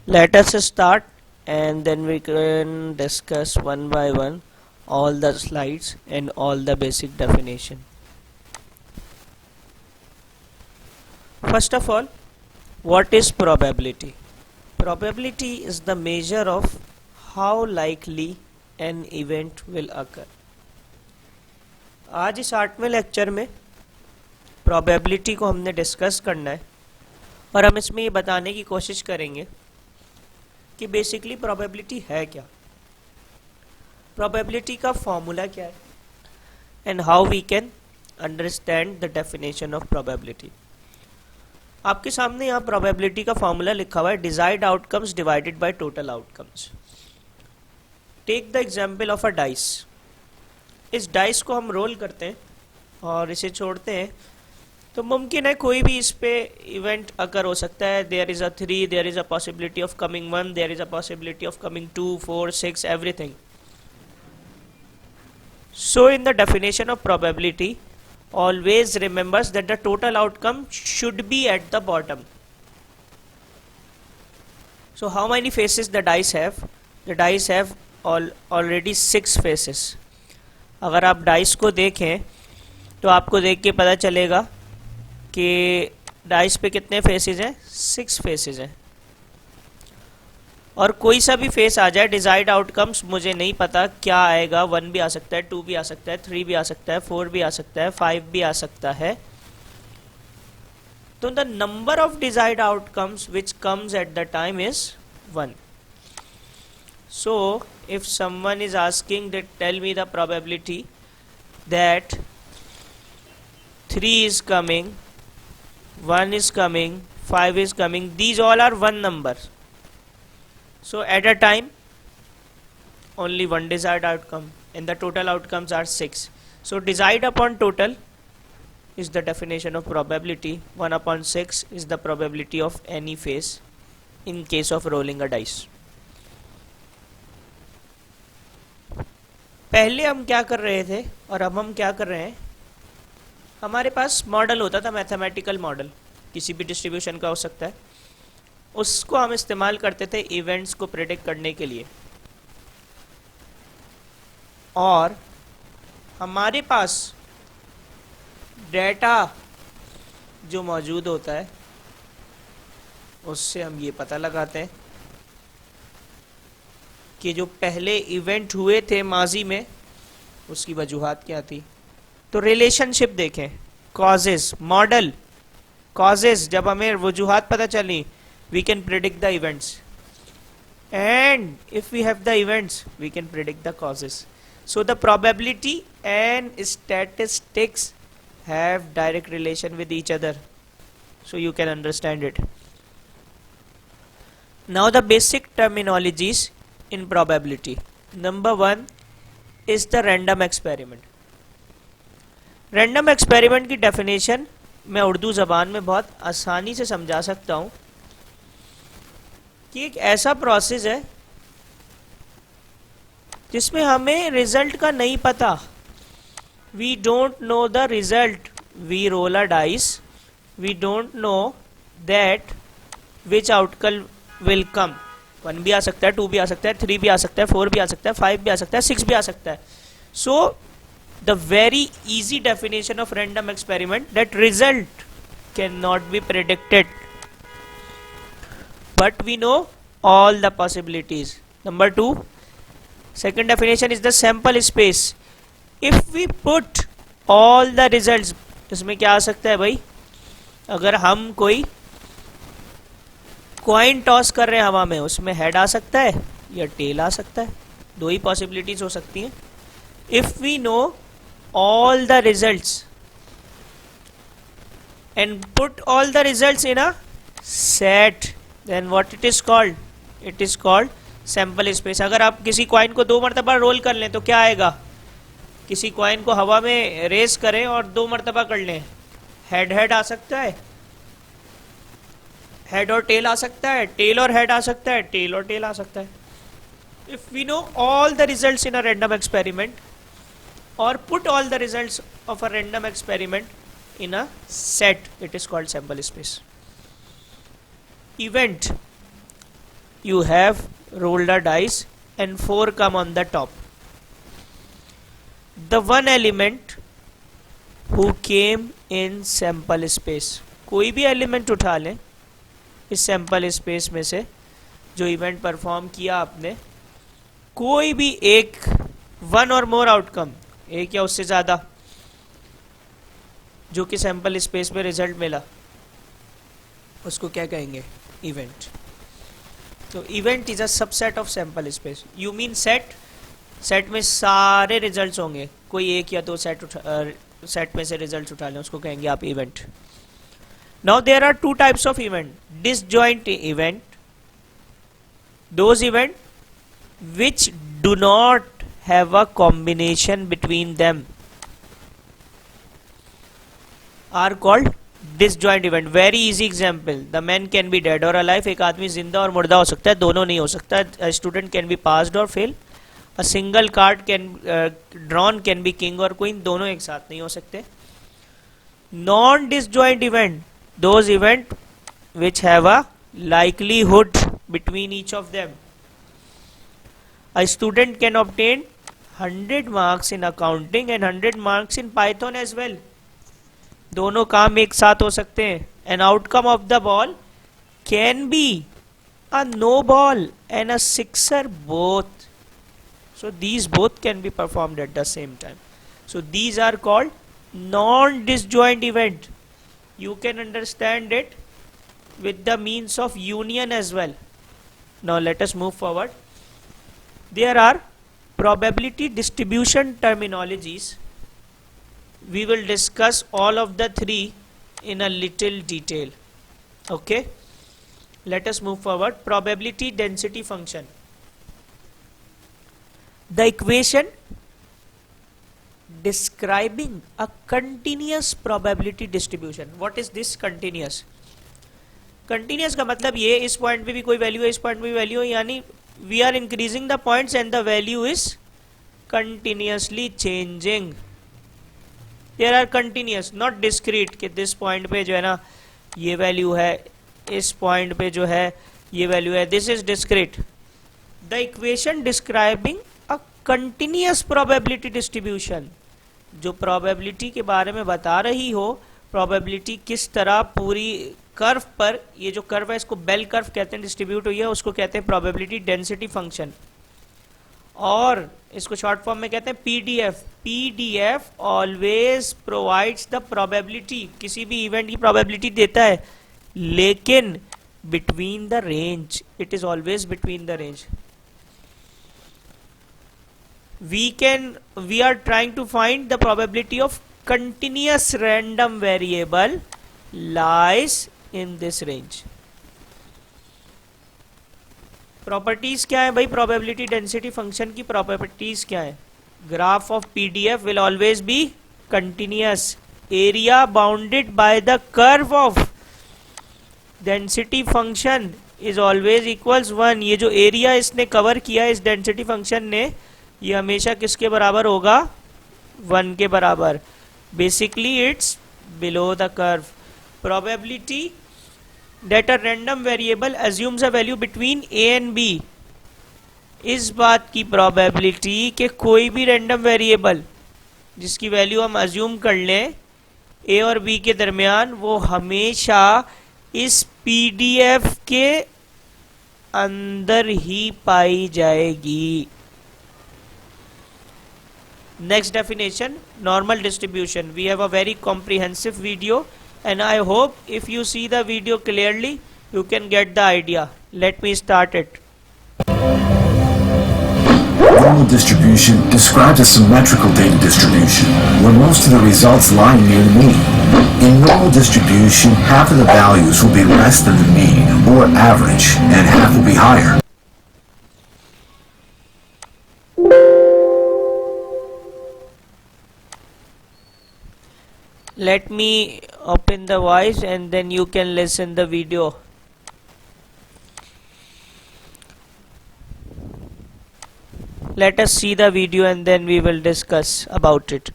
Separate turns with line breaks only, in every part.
Let us start and then we can discuss one by one all the slides and all the basic definition. First of all, what is probability? Probability is the measure of how likely an event will occur. आज इस 8वें lecture में probability को हमने discuss करना है और हम इसमें ये बताने की कोशिश करेंगे कि बेसिकली प्रोबेबिलिटी है क्या, प्रोबेबिलिटी का फॉर्मूला क्या है and how we can understand the definition of probability. आपके सामने यहाँ प्रोबेबिलिटी का फॉर्मूला लिखा हुआ है, desired outcomes divided by total outcomes. Take the example of a dice. इस डाइस को हम रोल करते हैं और इसे छोड़ते हैं तो मुमकिन है कोई भी इस पे इवेंट अकर हो सकता है. There is a 3, there is a possibility of coming 1, there is a possibility of coming 2, 4, 6, everything. So in the definition of probability always remembers that the total outcome should be at the bottom. So how many faces the dice have? The dice have already 6 faces. अगर आप dice को देखें तो आपको देख के पता चलेगा कि डाइस पे कितने फेसेस हैं, 6 फेसेस हैं. और कोई सा भी फेस आ जाए, डिजायर्ड आउटकम्स मुझे नहीं पता क्या आएगा. 1 भी आ सकता है, 2 भी आ सकता है, 3 भी आ सकता है, 4 भी आ सकता है, 5 भी आ सकता है. तो the number of desired outcomes which comes at the time is 1. So if someone is asking that tell me the probability that 3 is coming, 1 is coming, 5 is coming, these all are 1 numbers. So at a time only 1 desired outcome and the total outcomes are 6. So desired upon total is the definition of probability. 1 upon 6 is the probability of any phase in case of rolling a dice. पहले हम क्या कर रहे थे और अब हम क्या कर रहे हैं, हमारे पास मॉडल होता था, मैथमेटिकल मॉडल किसी भी डिस्ट्रीब्यूशन का हो सकता है. उसको हम इस्तेमाल करते थे इवेंट्स को प्रेडिक्ट करने के लिए. और हमारे पास डेटा जो मौजूद होता है उससे हम ये पता लगाते हैं कि जो पहले इवेंट हुए थे माजी में उसकी वजूहात क्या थी. तो रिलेशनशिप देखें, कॉजेज, मॉडल कॉजेज, जब हमें वजूहात पता चली we can predict the events, and if we have the events we can predict the causes. So the probability and statistics have direct relation with each other, so you can understand it. Now the basic terminologies in probability. Number 1 is the random experiment. random experiment की definition मैं उर्दू ज़बान में बहुत आसानी से समझा सकता हूँ कि एक ऐसा प्रोसेस है जिसमें हमें रिजल्ट का नहीं पता. We don't know the result, we roll a dice, we don't know that which outcome will come. 1 भी आ सकता है, 2 भी आ सकता है, 3 भी आ सकता है, 4 भी आ सकता है, 5 भी आ सकता है, 6 भी आ सकता है. So the very easy definition of random experiment that result can not be predicted but we know all the possibilities. Number 2, second definition is the sample space. If we put all the results, इसमें क्या आ सकता है भाई, अगर हम कोई coin toss कर रहे हैं हवा में, उसमें हेड आ सकता है या टेल आ सकता है. 2 ही पॉसिबिलिटीज हो सकती हैं. If we know all the results and put all the results in a set, then what it is called? It is called sample space. अगर आप किसी कॉइन को 2 मरतबा रोल कर लें तो क्या आएगा, किसी कॉइन को हवा में रेस करें और 2 मरतबा कर लें, हेड हेड आ सकता है, हेड और टेल आ सकता है, टेल और हेड आ सकता है, टेल और टेल आ सकता है. If we know all the results in a random experiment or put all the results of a random experiment in a set, it is called sample space. Event you have rolled a dice and 4 come on the top. The one element who came in sample space, कोई भी element उठा लें इस sample space में से जो event perform किया आपने, कोई भी एक, वन और मोर आउटकम, एक या उससे ज़्यादा, जो कि सैंपल स्पेस में रिजल्ट मिला, उसको क्या कहेंगे? इवेंट. तो event is a subset of sample space. You mean set, set में सारे रिजल्ट्स होंगे, कोई एक या दो सेट में से रिजल्ट्स उठा लें, उसको कहेंगे आप event. Now there are two types of event. Disjoint event, those event which do not have a combination between them are called disjoint event. Very easy example, the man can be dead or alive. एक आदमी जिंदा और मुर्दा हो सकता है, दोनों नहीं हो सकता. A student can be passed or fail. A single card can drawn can be king or queen, दोनों एक साथ नहीं हो सकते. Non disjoint event, those event which have a likelihood between each of them. A student can obtain 100 marks in accounting and 100 marks in Python as well. दोनों काम एक साथ हो सकते हैं. An outcome of the ball can be a no ball and a sixer both. So these both can be performed at the same time. So these are called non-disjoint event. You can understand it with the means of union as well. Now let us move forward. There are probability distribution terminologies. We will discuss all of the three in a little detail. Okay, let us move forward. Probability density function. The equation describing a continuous probability distribution. What is this continuous? Continuous का मतलब ये, इस point पे भी कोई value है, इस point पे भी वैल्यू है, यानी we are increasing the points and the value is continuously changing. There are continuous, not discrete, कि दिस पॉइंट पे जो है ना ये वैल्यू है, इस पॉइंट पे जो है ये वैल्यू है. This is discrete. The equation describing a continuous probability distribution, जो प्रोबेबिलिटी के बारे में बता रही हो, प्रोबेबिलिटी किस तरह पूरी कर्व पर, ये जो कर्व है इसको बेल कर्व कहते हैं, डिस्ट्रीब्यूट हुई है, उसको कहते हैं प्रोबेबिलिटी डेंसिटी फंक्शन, और इसको शॉर्ट फॉर्म में कहते हैं PDF. PDF always provides the probability, किसी भी इवेंट की प्रोबेबिलिटी देता है, लेकिन between the range, it is always between the range. we are trying to find the probability of continuous random variable lies in this range. Properties क्या है भाई probability density function की? प्रॉपर्टीज क्या है? Graph of PDF will always be continuous. Area bounded by the curve of density function is always equals 1. ये जो area इसने cover किया इस डेंसिटी फंक्शन ने, ये हमेशा किसके बराबर होगा? 1 के बराबर. Basically it's below the curve. Probability that a random variable assumes a value between a and b. इस बात की probability कि कोई भी random variable जिसकी वैल्यू हम assume कर लें a और b के दरमियान, वो हमेशा इस pdf के अंदर ही पाई जाएगी. Next definition, normal distribution. We have a very comprehensive video, and I hope if you see the video clearly you can get the idea. Let me start it.
Normal distribution describes a symmetrical data distribution where most of the results lie near the mean. In normal distribution, half of the values will be less than the mean or average and half will be higher.
Let me open the voice and then you can listen the video. Let us see the video and then we will discuss about it.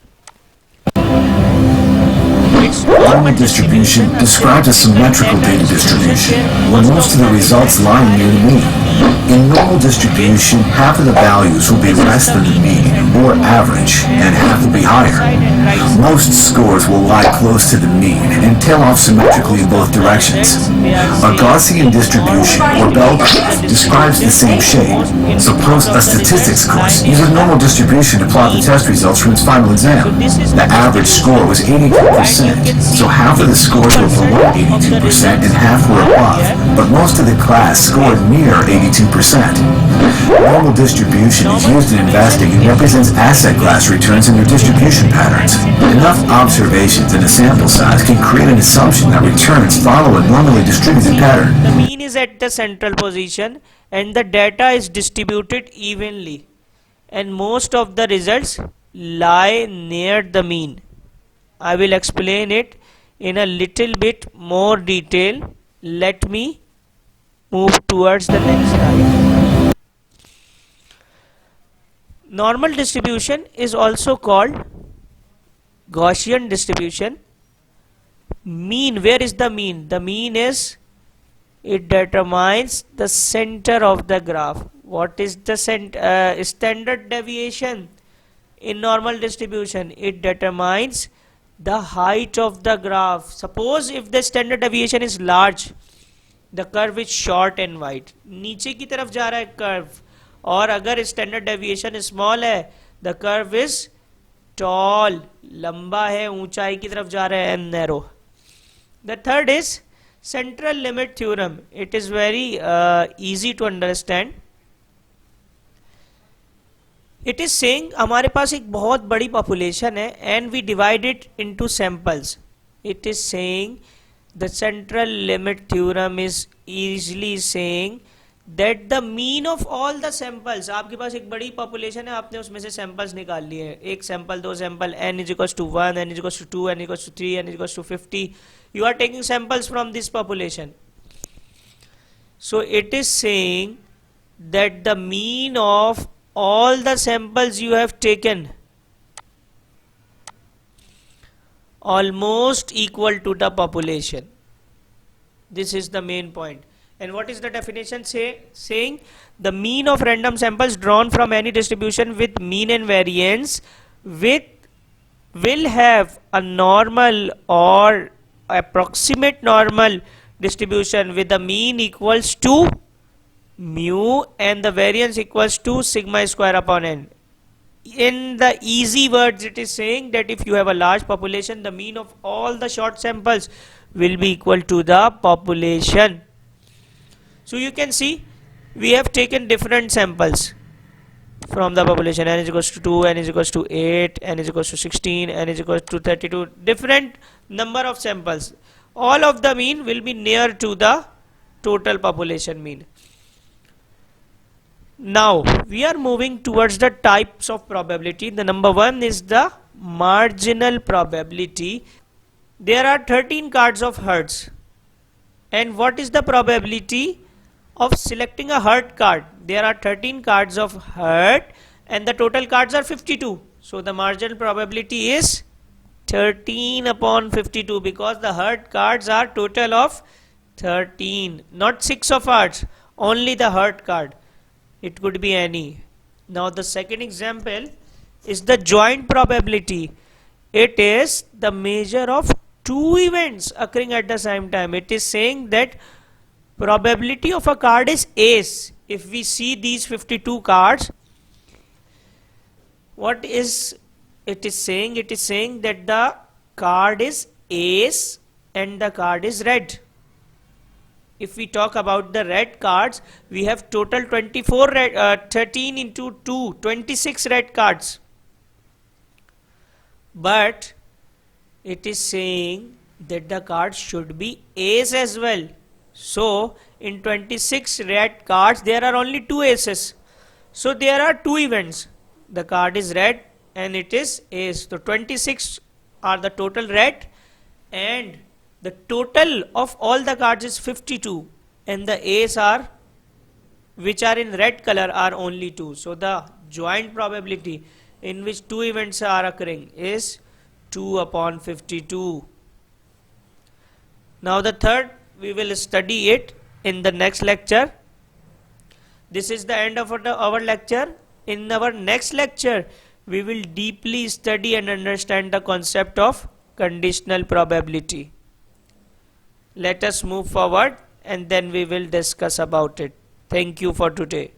Normal distribution describes a symmetrical data distribution where most of the results lie near the mean. In normal distribution, half of the values will be less than the mean, or average, and half will be higher. Most scores will lie close to the mean and tail off symmetrically in both directions. A Gaussian distribution, or bell curve, describes the same shape. Suppose a statistics course uses normal distribution to plot the test results from its final exam. The average score was 82%, so half of the scores were below 82% and half were above, but most of the class scored near 82%. Normal distribution is used in investing and represents asset class returns and their distribution patterns. Enough observations in a sample size can create an assumption that returns follow a normally distributed pattern.
The mean is at the central position and the data is distributed evenly, and most of the results lie near the mean. I will explain it in a little bit more detail. Let me move towards the next slide. Normal distribution is also called Gaussian distribution. Mean, where is the mean? The mean is, it determines the center of the graph. What is the standard deviation in normal distribution? It determines the height of the graph. Suppose if the standard deviation is large, the curve is short and wide. नीचे की तरफ जा रहा है curve, और अगर standard deviation small है, the curve is tall, लंबा है, ऊंचाई की तरफ जा रहा है, and narrow. The third is central limit theorem. It is very easy to understand. It is saying हमारे पास एक बहुत बड़ी population है and we divide it into samples. It is saying the central limit theorem is easily saying that the mean of all the samples, आपके पास एक बड़ी population है, आपने उसमें से samples निकाल लिए हैं, एक sample, दो sample, n is equals to 1, n is equals to 2, n is equals to 3, n is equals to 50. You are taking samples from this population. So it is saying that the mean of all the samples you have taken almost equal to the population. This is the main point. And what is the definition saying? The mean of random samples drawn from any distribution with mean and variance will have a normal or approximate normal distribution with the mean equals to mu and the variance equals to sigma square upon n. In the easy words, it is saying that if you have a large population, the mean of all the short samples will be equal to the population. So you can see we have taken different samples from the population. N is equals to 2, n is equals to 8, n is equals to 16, n is equals to 32. Different number of samples. All of the mean will be near to the total population mean. Now we are moving towards the types of probability. The number one is the marginal probability. There are 13 cards of hearts. And what is the probability of selecting a heart card? There are 13 cards of heart and the total cards are 52. So the marginal probability is 13 upon 52 because the heart cards are total of 13, not 6 of hearts, only the heart card. It could be any. Now the second example is the joint probability. It is the measure of two events occurring at the same time. It is saying that probability of a card is ace. If we see these 52 cards, what is it is saying? It is saying that the card is ace and the card is red. If we talk about the red cards, we have total 24 red, 13 into 2, 26 red cards. But it is saying that the card should be ace as well. So in 26 red cards, there are only 2 aces. So there are 2 events. The card is red and it is ace. So 26 are the total red and the total of all the cards is 52 and the ace are which are in red color are only 2. So the joint probability in which 2 events are occurring is 2 upon 52. Now the third, we will study it in the next lecture. this is the end of our lecture. In our next lecture, we will deeply study and understand the concept of conditional probability. Let us move forward and then we will discuss about it. Thank you for today.